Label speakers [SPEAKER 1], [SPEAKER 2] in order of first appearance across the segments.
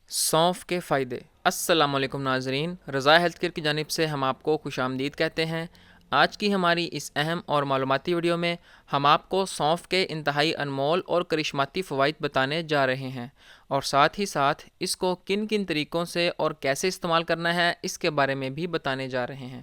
[SPEAKER 1] سونف کے فائدے۔ السلام علیکم ناظرین، رضا ہیلتھ کیئر کی جانب سے ہم آپ کو خوش آمدید کہتے ہیں۔ آج کی ہماری اس اہم اور معلوماتی ویڈیو میں ہم آپ کو سونف کے انتہائی انمول اور کرشماتی فوائد بتانے جا رہے ہیں، اور ساتھ ہی ساتھ اس کو کن کن طریقوں سے اور کیسے استعمال کرنا ہے اس کے بارے میں بھی بتانے جا رہے ہیں۔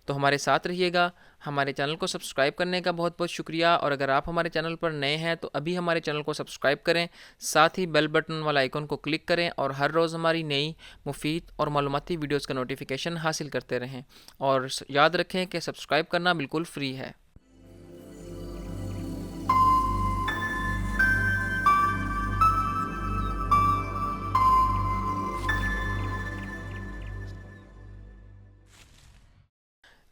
[SPEAKER 1] تو ہمارے ساتھ رہیے گا۔ ہمارے چینل کو سبسکرائب کرنے کا بہت بہت شکریہ، اور اگر آپ ہمارے چینل پر نئے ہیں تو ابھی ہمارے چینل کو سبسکرائب کریں، ساتھ ہی بیل بٹن والا آئیکن کو کلک کریں اور ہر روز ہماری نئی مفید اور معلوماتی ویڈیوز کا نوٹیفیکیشن حاصل کرتے رہیں، اور یاد رکھیں کہ سبسکرائب کرنا بالکل فری ہے۔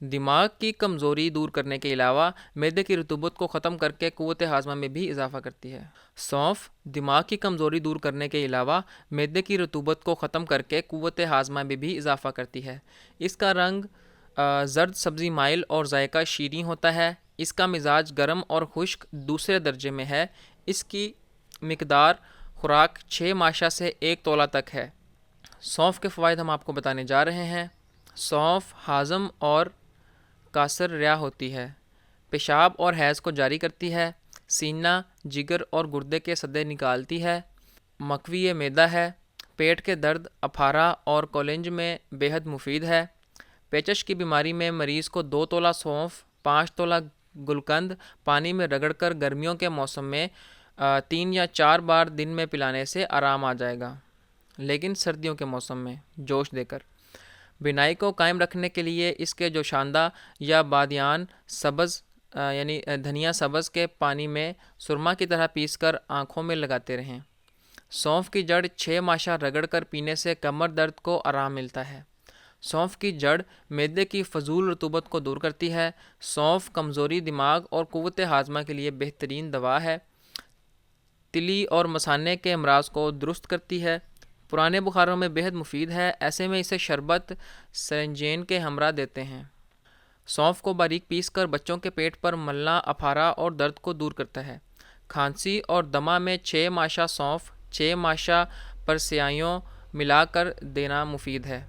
[SPEAKER 1] دماغ کی کمزوری دور کرنے کے علاوہ معدے کی رطوبت کو ختم کر کے قوت ہاضمہ میں بھی اضافہ کرتی ہے۔ سونف دماغ کی کمزوری دور کرنے کے علاوہ معدے کی رطوبت کو ختم کر کے قوت ہاضمہ میں بھی اضافہ کرتی ہے۔ اس کا رنگ زرد سبزی مائل اور ذائقہ شیریں ہوتا ہے۔ اس کا مزاج گرم اور خشک دوسرے درجے میں ہے۔ اس کی مقدار خوراک 6 ماشا سے 1 تولہ تک ہے۔ سونف کے فوائد ہم آپ کو بتانے جا رہے ہیں۔ سونف ہاضم اور کاثر ریا ہوتی ہے، پیشاب اور حیض کو جاری کرتی ہے، سینہ، جگر اور گردے کے سدے نکالتی ہے، مقوی معدہ ہے، پیٹ کے درد، اپھارا اور کولنج میں بے حد مفید ہے۔ پیچش کی بیماری میں مریض کو 2 تولہ سونف، 5 تولہ گلقند پانی میں رگڑ کر گرمیوں کے موسم میں 3 یا 4 بار دن میں پلانے سے آرام آ جائے گا، لیکن سردیوں کے موسم میں جوش دے کر۔ بینائی کو قائم رکھنے کے لیے اس کے جوشاندہ یا بادیان سبز یعنی دھنیا سبز کے پانی میں سرما کی طرح پیس کر آنکھوں میں لگاتے رہیں۔ سونف کی جڑ 6 ماشا رگڑ کر پینے سے کمر درد کو آرام ملتا ہے۔ سونف کی جڑ معدے کی فضول رطوبت کو دور کرتی ہے۔ سونف کمزوری دماغ اور قوت ہاضمہ کے لیے بہترین دوا ہے۔ تلی اور مثانے کے امراض کو درست کرتی ہے۔ پرانے بخاروں میں بے حد مفید ہے، ایسے میں اسے شربت سرنجین کے ہمراہ دیتے ہیں۔ سونف کو باریک پیس کر بچوں کے پیٹ پر ملنا اپھارا اور درد کو دور کرتا ہے۔ کھانسی اور دمہ میں 6 ماشا سونف 6 ماشا پرسیائیوں ملا کر دینا مفید ہے۔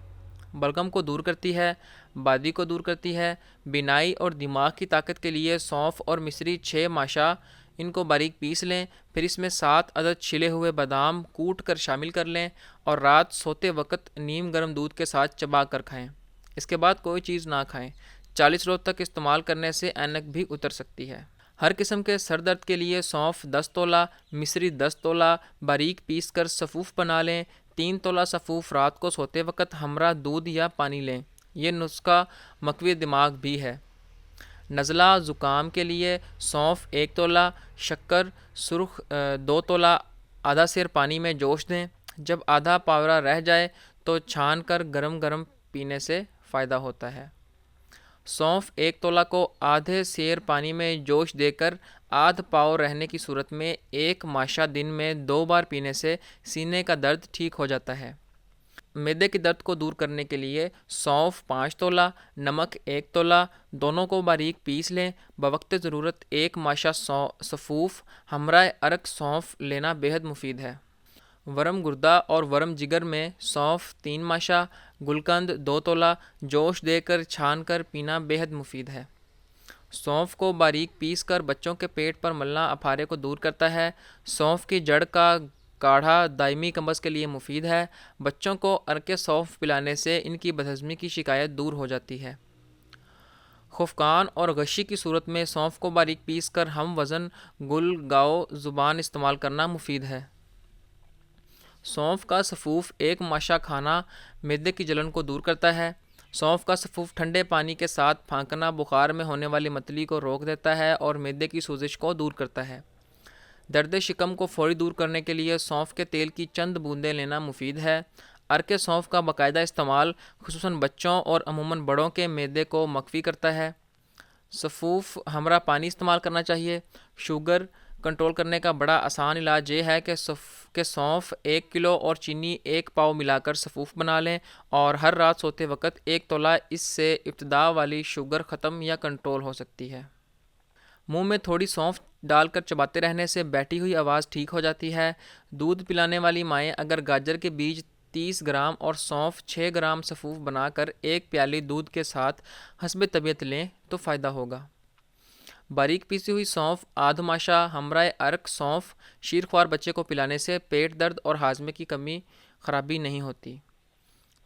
[SPEAKER 1] بلغم کو دور کرتی ہے، بادی کو دور کرتی ہے۔ بینائی اور دماغ کی طاقت کے لیے سونف اور مصری 6 ماشا، ان کو باریک پیس لیں، پھر اس میں 7 عدد چھلے ہوئے بادام کوٹ کر شامل کر لیں اور رات سوتے وقت نیم گرم دودھ کے ساتھ چبا کر کھائیں۔ اس کے بعد کوئی چیز نہ کھائیں۔ 40 روز تک استعمال کرنے سے اینک بھی اتر سکتی ہے۔ ہر قسم کے سر درد کے لیے سونف 10 تولہ، مصری 10 تولہ باریک پیس کر سفوف بنا لیں۔ 3 تولہ سفوف رات کو سوتے وقت ہمراہ دودھ یا پانی لیں۔ یہ نسخہ مقوی دماغ بھی ہے۔ نزلہ زکام کے لیے سونف 1 تولہ، شکر سرخ 2 تولہ آدھا سیر پانی میں جوش دیں۔ جب آدھا پاورا رہ جائے تو چھان کر گرم گرم پینے سے فائدہ ہوتا ہے۔ سونف 1 تولہ کو آدھے سیر پانی میں جوش دے کر آدھ پاؤ رہنے کی صورت میں 1 ماشا دن میں 2 بار پینے سے سینے کا درد ٹھیک ہو جاتا ہے۔ معدے کے درد کو دور کرنے کے لیے سونف 5 تولہ، نمک 1 تولہ، دونوں کو باریک پیس لیں۔ بوقت ضرورت 1 ماشا سفوف ہمراہ ارک سونف لینا بے حد مفید ہے۔ ورم گردہ اور ورم جگر میں سونف 3 ماشا، گلقند 2 تولہ جوش دے کر چھان کر پینا بے حد مفید ہے۔ سونف کو باریک پیس کر بچوں کے پیٹ پر ملنا اپھارے کو دور کرتا ہے۔ سونف کی جڑ کا کاڑھا دائمی قبض کے لیے مفید ہے۔ بچوں کو ارکے سونف پلانے سے ان کی بدہضمی کی شکایت دور ہو جاتی ہے۔ خفقان اور غشی کی صورت میں سونف کو باریک پیس کر ہم وزن گل گاؤ زبان استعمال کرنا مفید ہے۔ سونف کا سفوف 1 ماشا کھانا معدے کی جلن کو دور کرتا ہے۔ سونف کا سفوف ٹھنڈے پانی کے ساتھ پھانکنا بخار میں ہونے والی متلی کو روک دیتا ہے اور معدے کی سوزش کو دور کرتا ہے۔ درد شکم کو فوری دور کرنے کے لیے سونف کے تیل کی چند بوندیں لینا مفید ہے۔ ارکے سونف کا باقاعدہ استعمال خصوصاً بچوں اور عموماً بڑوں کے معدے کو مقوی کرتا ہے۔ سفوف ہمراہ پانی استعمال کرنا چاہیے۔ شوگر کنٹرول کرنے کا بڑا آسان علاج یہ ہے کہ سونف 1 کلو اور چینی 1 پاؤ ملا کر سفوف بنا لیں اور ہر رات سوتے وقت 1 تولہ، اس سے ابتدا والی شوگر ختم یا کنٹرول ہو سکتی ہے۔ منہ میں تھوڑی سونف ڈال کر چباتے رہنے سے بیٹھی ہوئی آواز ٹھیک ہو جاتی ہے۔ دودھ پلانے والی مائیں اگر گاجر کے بیج 30 گرام اور سونف 6 گرام سفوف بنا کر ایک پیالی دودھ کے ساتھ حسب طبیعت لیں تو فائدہ ہوگا۔ باریک پیسی ہوئی سونف آدھ ماشا ہمراہ ارک سونف شیرخوار بچے کو پلانے سے پیٹ درد اور ہاضمے کی کمی خرابی نہیں ہوتی۔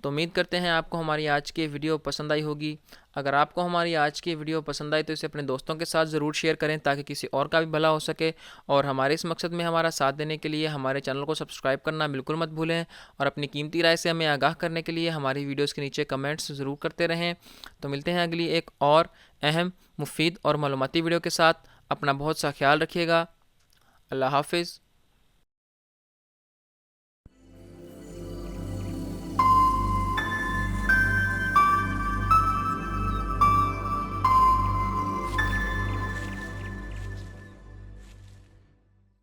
[SPEAKER 1] تو امید کرتے ہیں آپ کو ہماری آج کی ویڈیو پسند آئی ہوگی۔ اگر آپ کو ہماری آج کی ویڈیو پسند آئی تو اسے اپنے دوستوں کے ساتھ ضرور شیئر کریں تاکہ کسی اور کا بھی بھلا ہو سکے، اور ہمارے اس مقصد میں ہمارا ساتھ دینے کے لیے ہمارے چینل کو سبسکرائب کرنا بالکل مت بھولیں، اور اپنی قیمتی رائے سے ہمیں آگاہ کرنے کے لیے ہماری ویڈیوز کے نیچے کمنٹس ضرور کرتے رہیں۔ تو ملتے ہیں اگلی ایک اور اہم، مفید اور معلوماتی ویڈیو کے ساتھ۔ اپنا بہت سا خیال رکھیے گا۔ اللہ حافظ۔